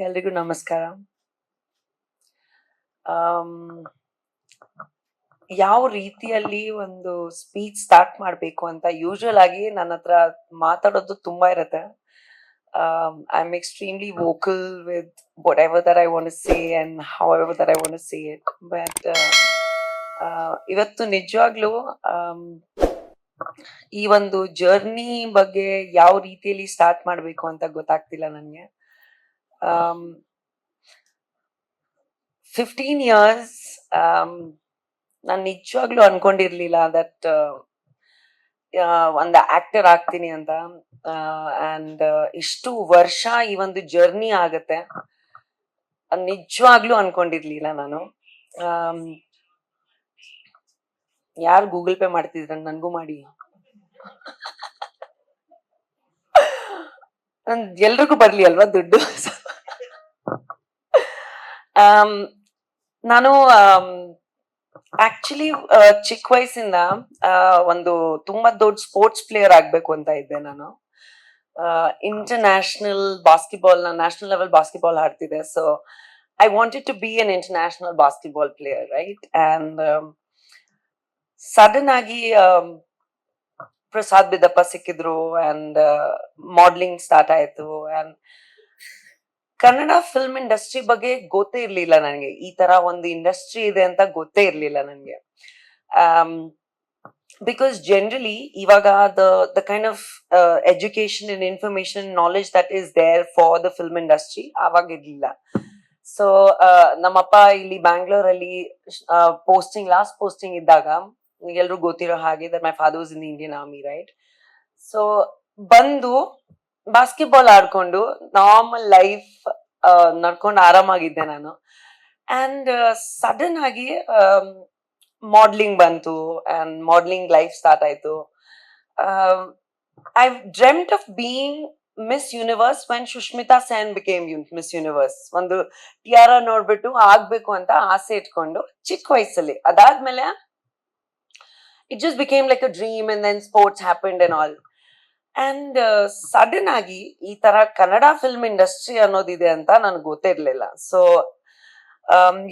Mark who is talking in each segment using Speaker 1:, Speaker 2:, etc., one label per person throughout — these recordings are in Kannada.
Speaker 1: ಎಲ್ರಿಗೂ ನಮಸ್ಕಾರ. ಆಮ್, ಯಾವ ರೀತಿಯಲ್ಲಿ ಒಂದು ಸ್ಪೀಚ್ ಸ್ಟಾರ್ಟ್ ಮಾಡಬೇಕು ಅಂತ ಯೂಶುವಲ್ ಆಗಿ ನನ್ನ ಹತ್ರ ಮಾತಾಡೋದು ತುಂಬಾ ಇರುತ್ತೆ. I am extremely vocal with whatever that I want to say and however that I want to say it. But ಇವತ್ತು ನಿಜವಾಗ್ಲೂ ಈ ಒಂದು ಜರ್ನಿ ಬಗ್ಗೆ ಯಾವ ರೀತಿಯಲ್ಲಿ ಸ್ಟಾರ್ಟ್ ಮಾಡಬೇಕು ಅಂತ ಗೊತ್ತಾಗ್ತಿಲ್ಲ ನನಗೆ. 15 years ನಾನು ನಿಜವಾಗ್ಲೂ ಅನ್ಕೊಂಡಿರ್ಲಿಲ್ಲ ದಟ್ ಒಂದು ಆಕ್ಟರ್ ಆಗ್ತೀನಿ ಅಂತ. ಅಂಡ್ ಇಷ್ಟು ವರ್ಷ ಈ ಒಂದು ಜರ್ನಿ ಆಗತ್ತೆ ನಿಜವಾಗ್ಲೂ ಅನ್ಕೊಂಡಿರ್ಲಿಲ್ಲ ನಾನು. ಯಾರು ಗೂಗಲ್ ಪೇ ಮಾಡ್ತಿದ್ರ ನನ್ಗೂ ಮಾಡಿ. ಎಲ್ರಿಗೂ ಬರ್ಲಿ ಅಲ್ವಾ ದುಡ್ಡು. ನಾನು ಆಕ್ಚುಲಿ ಚಿಕ್ಕ ವಯಸ್ಸಿಂದ ಒಂದು ತುಂಬಾ ದೊಡ್ಡ ಸ್ಪೋರ್ಟ್ಸ್ ಪ್ಲೇಯರ್ ಆಗ್ಬೇಕು ಅಂತ ಇದ್ದೆ ನಾನು. International basketball, national level basketball ಆಡ್ತಿದ್ದೆ. So I wanted to be an international basketball player, right? And sudden ಆಗಿ ಪ್ರಸಾದ್ ಬಿದ್ದಪ್ಪ ಸಿಕ್ಕಿದ್ರು ಅಂಡ್ ಮಾಡ್ಲಿಂಗ್ ಸ್ಟಾರ್ಟ್ ಆಯ್ತು. ಅಂಡ್ ಕನ್ನಡ ಫಿಲ್ಮ್ ಇಂಡಸ್ಟ್ರಿ ಬಗ್ಗೆ ಗೊತ್ತೇ ಇರ್ಲಿಲ್ಲ ನನಗೆ. ಈ ತರ ಒಂದು ಇಂಡಸ್ಟ್ರಿ ಇದೆ ಅಂತ ಗೊತ್ತೇ ಇರ್ಲಿಲ್ಲ ನನಗೆ. ಬಿಕಾಸ್ ಜನರಲಿ ಇವಾಗ the kind of education and information knowledge that is there for the film industry ಆವಾಗ ಇರ್ಲಿಲ್ಲ. ಸೊ ನಮ್ಮಪ್ಪ ಇಲ್ಲಿ ಬ್ಯಾಂಗ್ಳೂರಲ್ಲಿ ಲಾಸ್ಟ್ ಪೋಸ್ಟಿಂಗ್ ಇದ್ದಾಗ, ಎಲ್ರು ಗೊತ್ತಿರೋ ಹಾಗೆ that my father was in Indian army, right? So ಬಂದು ಬಾಸ್ಕೆಟ್ಬಾಲ್ ಆಡ್ಕೊಂಡು ನಾರ್ಮಲ್ ಲೈಫ್ ನಡ್ಕೊಂಡು ಆರಾಮಾಗಿದ್ದೆ ನಾನು. ಅಂಡ್ ಸಡನ್ ಆಗಿ ಮಾಡ್ಲಿಂಗ್ ಬಂತು ಅಂಡ್ ಮಾಡ್ಲಿಂಗ್ ಲೈಫ್ ಸ್ಟಾರ್ಟ್ ಆಯ್ತು. I dreamt of being miss universe when Sushmita Sen became miss universe. ಒಂದು ಟಿಯಾರ ನೋಡ್ಬಿಟ್ಟು ಆಗ್ಬೇಕು ಅಂತ ಆಸೆ ಇಟ್ಕೊಂಡು ಚಿಕ್ಕ ವಯಸ್ಸಲ್ಲಿ. ಅದಾದ್ಮೇಲೆ it just became like a dream and then sports happened and all. And sudden ಆಗಿ ಈ ತರ ಕನ್ನಡ ಫಿಲ್ಮ್ ಇಂಡಸ್ಟ್ರಿ ಅನ್ನೋದಿದೆ ಅಂತ ನನ್ಗೆ ಗೊತ್ತಿರ್ಲಿಲ್ಲ. ಸೊ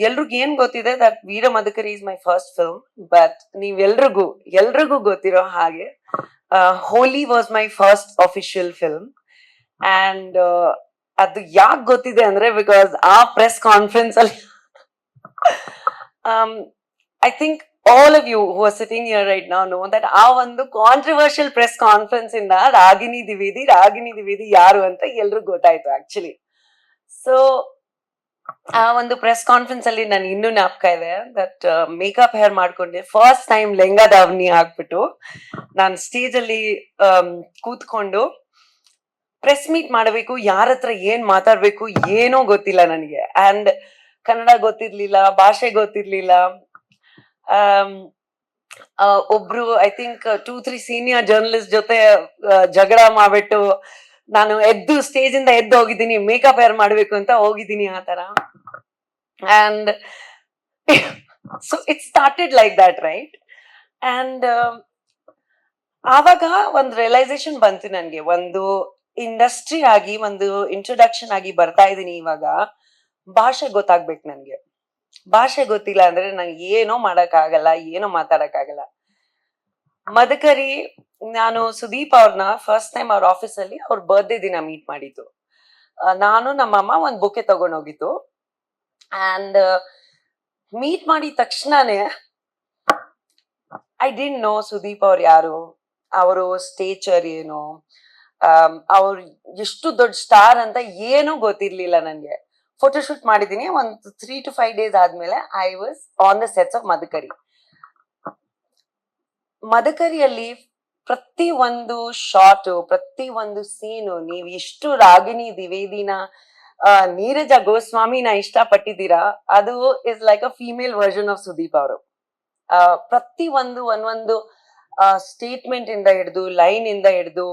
Speaker 1: ಎಲ್ರಿಗೂ ಏನ್ ಗೊತ್ತಿದೆ that Veera Madakari is my first film. But ಎಲ್ರಿಗೂ ಗೊತ್ತಿರೋ ಹಾಗೆ Holi was my first official film. And ಅದು ಯಾಕೆ ಗೊತ್ತಿದೆ ಅಂದ್ರೆ ಬಿಕಾಸ್ ಆ ಪ್ರೆಸ್ ಕಾನ್ಫರೆನ್ಸ್ ಅಲ್ಲಿ I think all of you who are sitting here right now know that ಆ ಒಂದು ಕಾಂಟ್ರವರ್ಷಿಯಲ್ ಪ್ರೆಸ್ ಕಾನ್ಫರೆನ್ಸ್ ಇಂದ ರಾಗಿಣಿ ದ್ವಿವೇದಿ ಯಾರು ಅಂತ ಎಲ್ರಿಗೂ ಗೊತ್ತಾಯ್ತು ಆಕ್ಚುಲಿ. ಸೊ ಆ ಒಂದು ಪ್ರೆಸ್ ಕಾನ್ಫರೆನ್ಸ್ ಅಲ್ಲಿ ನಾನು ಇನ್ನೂ ಜ್ಞಾಪಕ ಇದೆ ದಟ್ ಮೇಕಪ್ ಹೇರ್ ಮಾಡ್ಕೊಂಡೆ ಫಸ್ಟ್ ಟೈಮ್ ಲೆಂಗಾ ದಾವಣಿ ಹಾಕ್ಬಿಟ್ಟು ನಾನು ಸ್ಟೇಜ್ ಅಲ್ಲಿ ಕೂತ್ಕೊಂಡು ಪ್ರೆಸ್ ಮೀಟ್ ಮಾಡಬೇಕು, ಯಾರ ಹತ್ರ ಏನ್ ಮಾತಾಡ್ಬೇಕು ಏನೋ ಗೊತ್ತಿಲ್ಲ ನನಗೆ. ಅಂಡ್ ಕನ್ನಡ ಗೊತ್ತಿರ್ಲಿಲ್ಲ, ಭಾಷೆ ಗೊತ್ತಿರ್ಲಿಲ್ಲ. ಒಬ್ರು ಐ ಥಿಂಕ್ 2-3 ಸೀನಿಯರ್ ಜರ್ನಲಿಸ್ಟ್ ಜೊತೆ ಜಗಳ ಮಾಡ್ಬಿಟ್ಟು ನಾನು ಸ್ಟೇಜ್ ಇಂದ ಎದ್ದು ಹೋಗಿದ್ದೀನಿ, ಮೇಕಪ್ ಹೇರ್ ಮಾಡ್ಬೇಕು ಅಂತ ಹೋಗಿದ್ದೀನಿ ಆ ತರ. And so it started like that, right? And ಆವಾಗ ಒಂದು ರಿಯಲೈಸೇಷನ್ ಬಂತು ನನ್ಗೆ, ಒಂದು ಇಂಡಸ್ಟ್ರಿ ಆಗಿ ಒಂದು ಇಂಟ್ರೊಡಕ್ಷನ್ ಆಗಿ ಬರ್ತಾ ಇದೀನಿ, ಇವಾಗ ಭಾಷೆ ಗೊತ್ತಾಗ್ಬೇಕು ನನ್ಗೆ. ಭಾಷೆ ಗೊತ್ತಿಲ್ಲ ಅಂದ್ರೆ ನಂಗೆ ಏನೋ ಮಾಡಕ್ ಆಗಲ್ಲ, ಏನೋ ಮಾತಾಡಕ್ ಆಗಲ್ಲ. ಮದಕರಿ, ನಾನು ಸುದೀಪ್ ಅವ್ರನ್ನ ಫಸ್ಟ್ ಟೈಮ್ ಅವ್ರ ಆಫೀಸ್ ಅಲ್ಲಿ ಅವ್ರ ಬರ್ತ್ಡೇ ದಿನ ಮೀಟ್ ಮಾಡಿದ್ದು. ನಾನು ನಮ್ಮಮ್ಮ ಒಂದ್ ಬೊಕ್ಕೆ ತಗೊಂಡೋಗಿತ್ತು. ಅಂಡ್ ಮೀಟ್ ಮಾಡಿದ ತಕ್ಷಣನೇ ಐ ಡಿಂಟ್ ನೋ ಸುದೀಪ್ ಅವ್ರು ಯಾರು, ಅವರು ಸ್ಟೇಚರ್ ಏನು, ಅವ್ರು ಎಷ್ಟು ದೊಡ್ಡ ಸ್ಟಾರ್ ಅಂತ ಏನೂ ಗೊತ್ತಿರ್ಲಿಲ್ಲ ನನ್ಗೆ. ಫೋಟೋಶೂಟ್ ಮಾಡಿದೀನಿ. ಒಂದು 3 to 5 days ಆದ್ಮೇಲೆ I was on the sets of Madakari. ಮದಕರಿಯಲ್ಲಿ ಪ್ರತಿ ಒಂದು ಶಾರ್ಟ್, ಪ್ರತಿ ಒಂದು ಸೀನು, ನೀವು ಎಷ್ಟು ರಾಗಿಣಿ ದ್ವಿವೇದಿನ, ನೀರಜ ಗೋಸ್ವಾಮಿನ ಇಷ್ಟಪಟ್ಟಿದ್ದೀರಾ, ಅದು is like a female version of Sudeep ಅವರು. ಪ್ರತಿ ಒಂದೊಂದು ಸ್ಟೇಟ್ಮೆಂಟ್ ಇಂದ ಹಿಡಿದು, ಲೈನ್ ಇಂದ ಹಿಡಿದು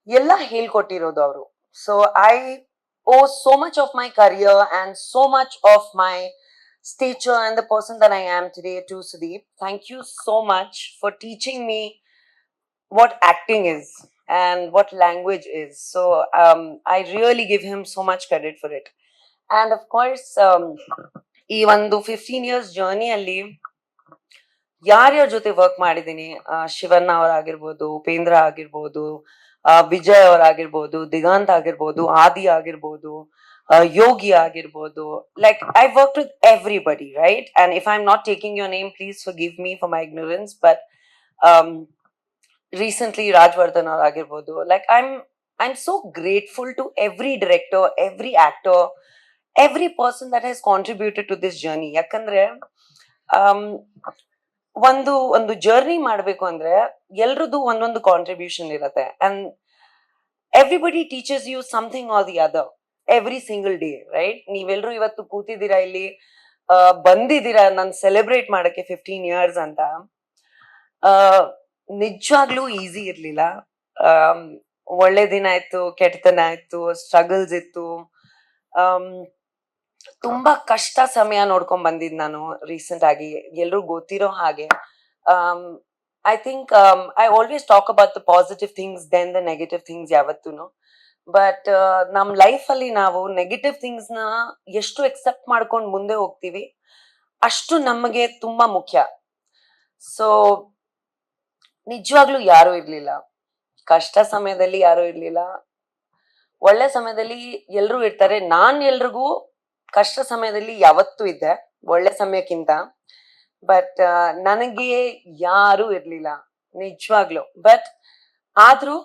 Speaker 1: ಎಲ್ಲ ಹೇಳ್ಕೊಟ್ಟಿರೋದು ಅವರು. So I owe so much of my career and so much of my stature and the person that I am today to Sudeep. Thank you so much for teaching me what acting is and what language is. So I really give him so much credit for it. And of course, ಈ ಒಂದು 15 years ಜರ್ನಿ ಅಲ್ಲಿ ಯಾರ್ಯಾರ ಜೊತೆ ವರ್ಕ್ ಮಾಡಿದೀನಿ, ಶಿವಣ್ಣ ಅವರಾಗಿರ್ಬೋದು, ಉಪೇಂದ್ರ ಆಗಿರ್ಬೋದು, ವಿಜಯ್ ಅವರಾಗಿರ್ಬೋದು, ದಿಗಂತ್ ಆಗಿರ್ಬೋದು, ಆದಿ ಆಗಿರ್ಬೋದು, ಯೋಗಿ ಆಗಿರ್ಬೋದು, like I work with everybody, right? And if I am not taking your name, please forgive me for my ignorance, but recently Rajvardhan ಅವರಾಗಿರ್ಬೋದು, like I'm so grateful to every director, every actor, every person that has contributed to this journey. ಯಾಕಂದ್ರೆ ಒಂದು ಜರ್ನಿ ಮಾಡ್ಬೇಕು ಅಂದ್ರೆ ಎಲ್ರದ್ದು ಒಂದೊಂದು ಕಾಂಟ್ರಿಬ್ಯೂಷನ್ ಇರತ್ತೆ, and everybody teaches you something or the other every single day, right? ನೀವೆಲ್ರು ಇವತ್ತು ಕೂತಿದ್ದೀರಾ ಇಲ್ಲಿ, ಬಂದಿದ್ದೀರಾ ನನ್ ಸೆಲೆಬ್ರೇಟ್ ಮಾಡಕ್ಕೆ 15 years ಅಂತ. ನಿಜವಾಗ್ಲೂ ಈಸಿ ಇರ್ಲಿಲ್ಲ. ಒಳ್ಳೆ ದಿನ ಆಯ್ತು, ಕೆಟ್ಟತನ ಆಯ್ತು, ಸ್ಟ್ರಗಲ್ಸ್ ಇತ್ತು, ತುಂಬಾ ಕಷ್ಟ ಸಮಯ ನೋಡ್ಕೊಂಡ್ ಬಂದಿದ್ ನಾನು ರೀಸೆಂಟ್ ಆಗಿ, ಎಲ್ರು ಗೊತ್ತಿರೋ ಹಾಗೆ. I think I always talk about the positive things than the negative things ಯಾವತ್ತೂನು. ಬಟ್ ನಮ್ ಲೈಫ್ ಅಲ್ಲಿ ನಾವು ನೆಗೆಟಿವ್ ಥಿಂಗ್ಸ್ ನ ಎಷ್ಟು ಎಕ್ಸೆಪ್ಟ್ ಮಾಡ್ಕೊಂಡು ಮುಂದೆ ಹೋಗ್ತೀವಿ ಅಷ್ಟು ನಮಗೆ ತುಂಬಾ ಮುಖ್ಯ. ಸೊ ನಿಜವಾಗ್ಲೂ ಯಾರು ಇರ್ಲಿಲ್ಲ, ಕಷ್ಟ ಸಮಯದಲ್ಲಿ ಯಾರು ಇರ್ಲಿಲ್ಲ, ಒಳ್ಳೆ ಸಮಯದಲ್ಲಿ ಎಲ್ರು ಇರ್ತಾರೆ. ನಾನ್ ಎಲ್ರಿಗೂ ಕಷ್ಟ ಸಮಯದಲ್ಲಿ ಯಾವತ್ತೂ ಇದ್ದೆ, ಒಳ್ಳೆ ಸಮಯಕ್ಕಿಂತ. ಬಟ್ ನನಗೆ ಯಾರು ಇರ್ಲಿಲ್ಲ ನಿಜವಾಗ್ಲು. ಬಟ್ ಆದ್ರೂ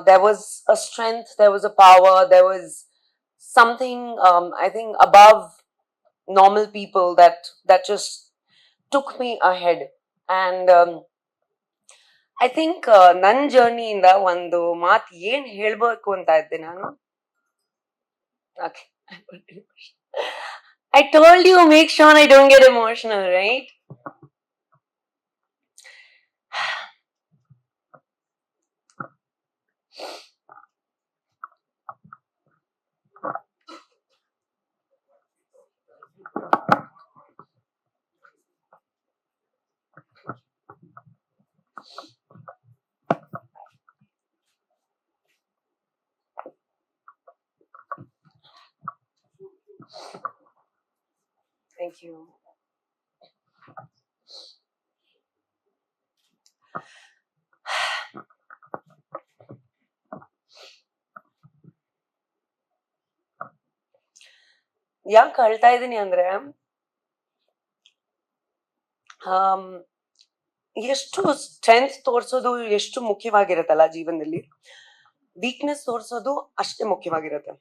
Speaker 1: there was a strength, there was a power, there was something I think above normal people that just took me ahead. And I think ನನ್ ಜರ್ನಿಯಿಂದ ಒಂದು ಮಾತು ಏನ್ ಹೇಳ್ಬೇಕು ಅಂತ ಇದ್ದೆ ನಾನು. I told you, make sure I don't get emotional, right? Thank you. ಯಾಕೆ ಅಳ್ತಾ ಇದೀನಿ ಅಂದ್ರೆ, ಎಷ್ಟು ಸ್ಟ್ರೆಂತ್ ತೋರ್ಸೋದು ಎಷ್ಟು ಮುಖ್ಯವಾಗಿರತ್ತಲ್ಲ ಜೀವನದಲ್ಲಿ, ವೀಕ್ನೆಸ್ ತೋರ್ಸೋದು ಅಷ್ಟೇ ಮುಖ್ಯವಾಗಿರುತ್ತೆ.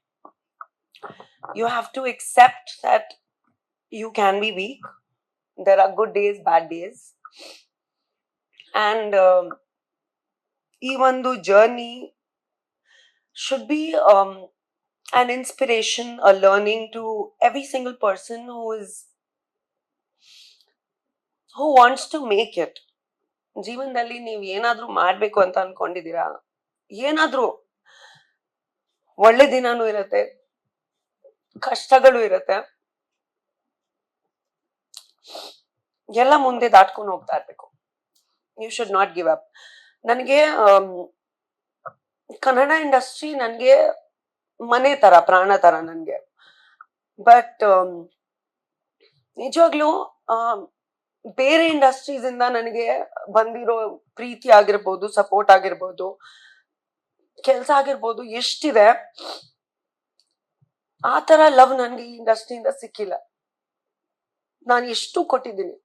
Speaker 1: You have to accept that you can be weak. There are good days, bad days. And ಈ ಒಂದು journey should be an inspiration, a learning to every single person who wants to make it. ಜೀವನದಲ್ಲಿ ನೀವು ಏನಾದ್ರೂ ಮಾಡ್ಬೇಕು ಅಂತ ಅನ್ಕೊಂಡಿದೀರಾ, ಏನಾದ್ರೂ ಒಳ್ಳೆ ದಿನಾನೂ ಇರತ್ತೆ, ಕಷ್ಟಗಳು ಇರತ್ತೆ, ಎಲ್ಲ ಮುಂದೆ ದಾಟ್ಕೊಂಡು ಹೋಗ್ತಾ ಇರ್ಬೇಕು. You should not give up. ನನಗೆ ಕನ್ನಡ ಇಂಡಸ್ಟ್ರಿ ನನ್ಗೆ ಮನೆ ತರ, ಪ್ರಾಣ ತರ ನನ್ಗೆ. ಬಟ್ ನಿಜವಾಗ್ಲೂ ಬೇರೆ ಇಂಡಸ್ಟ್ರೀಸ್ ಇಂದ ನನಗೆ ಬಂದಿರೋ ಪ್ರೀತಿ ಆಗಿರ್ಬೋದು, ಸಪೋರ್ಟ್ ಆಗಿರ್ಬೋದು, ಕೆಲ್ಸ ಆಗಿರ್ಬೋದು ಎಷ್ಟಿದೆ, ಆ ತರ ಲವ್ ನನ್ಗೆ ಈ ಇಂಡಸ್ಟ್ರಿಯಿಂದ ಸಿಕ್ಕಿಲ್ಲ. ನಾನು ಎಷ್ಟು ಕೊಟ್ಟಿದ್ದೀನಿ,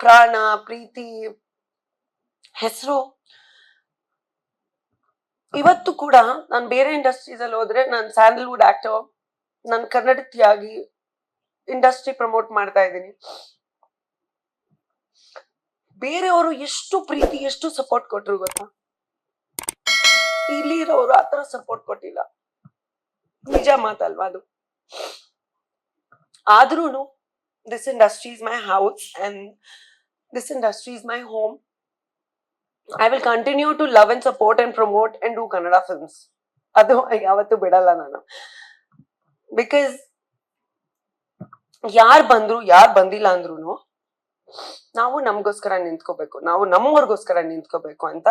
Speaker 1: ಪ್ರಾಣ, ಪ್ರೀತಿ, ಹೆಸರು. ಇವತ್ತು ಕೂಡ ನಾನು ಬೇರೆ ಇಂಡಸ್ಟ್ರೀಸ್ ಅಲ್ಲಿ ಹೋದ್ರೆ, ನಾನು ಸ್ಯಾಂಡಲ್ವುಡ್ ಆಕ್ಟರ್, ನಾನು ಕನ್ನಡತಿಯಾಗಿ ಇಂಡಸ್ಟ್ರಿ ಪ್ರಮೋಟ್ ಮಾಡ್ತಾ ಇದ್ದೀನಿ. ಬೇರೆಯವರು ಎಷ್ಟು ಪ್ರೀತಿ, ಎಷ್ಟು ಸಪೋರ್ಟ್ ಕೊಟ್ರು ಗೊತ್ತಾ? ಇಲ್ಲಿ ಇರೋರು ಆತರ ಸಪೋರ್ಟ್ ಕೊಟ್ಟಿಲ್ಲ. ನಿಜ ಮಾತಲ್ವಾ ಅದು? ಆದ್ರೂನು this industry is my house and this industry is my home. I will continue to love and support and promote and do Kannada films. ಅದು ಯಾವತ್ತೂ ಬಿಡಲ್ಲ ನಾನು. ಬಿಕಾಸ್ ಯಾರ್ ಬಂದ್ರು, ಯಾರ್ ಬಂದಿಲ್ಲ ಅಂದ್ರೂ ನಾವು ನಮಗೋಸ್ಕರ ನಿಂತ್ಕೋಬೇಕು, ನಾವು ನಮ್ಮವ್ರಿಗೋಸ್ಕರ ನಿಂತ್ಕೋಬೇಕು ಅಂತ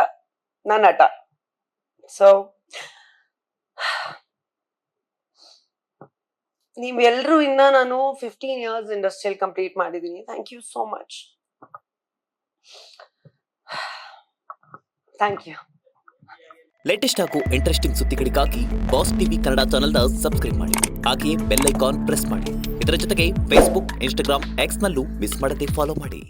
Speaker 1: ನನ್ನ ಹಠ. ಸೊ ನೀವೆಲ್ರೂ ಇನ್ನ ನಾನು 15 years ಇಂಡಸ್ಟ್ರಿಯಲ್ ಕಂಪ್ಲೀಟ್ ಮಾಡಿದೀನಿ. Thank you so much. Thank you.
Speaker 2: Latest ಹಾಗೂ ಇಂಟ್ರೆಸ್ಟಿಂಗ್ ಸುದ್ದಿಗಳಿಗಾಗಿ ಬಾಸ್ ಟಿವಿ ಕನ್ನಡ ಚಾನೆಲ್ನ ಸಬ್ಸ್ಕ್ರೈಬ್ ಮಾಡಿ. ಹಾಗೆಯೇ ಬೆಲ್ ಐಕಾನ್ ಪ್ರೆಸ್ ಮಾಡಿ. ಇದರ ಜೊತೆಗೆ ಫೇಸ್ಬುಕ್, ಇನ್ಸ್ಟಾಗ್ರಾಮ್, ಎಕ್ಸ್ನಲ್ಲೂ ಮಿಸ್ ಮಾಡದೆ ಫಾಲೋ ಮಾಡಿ.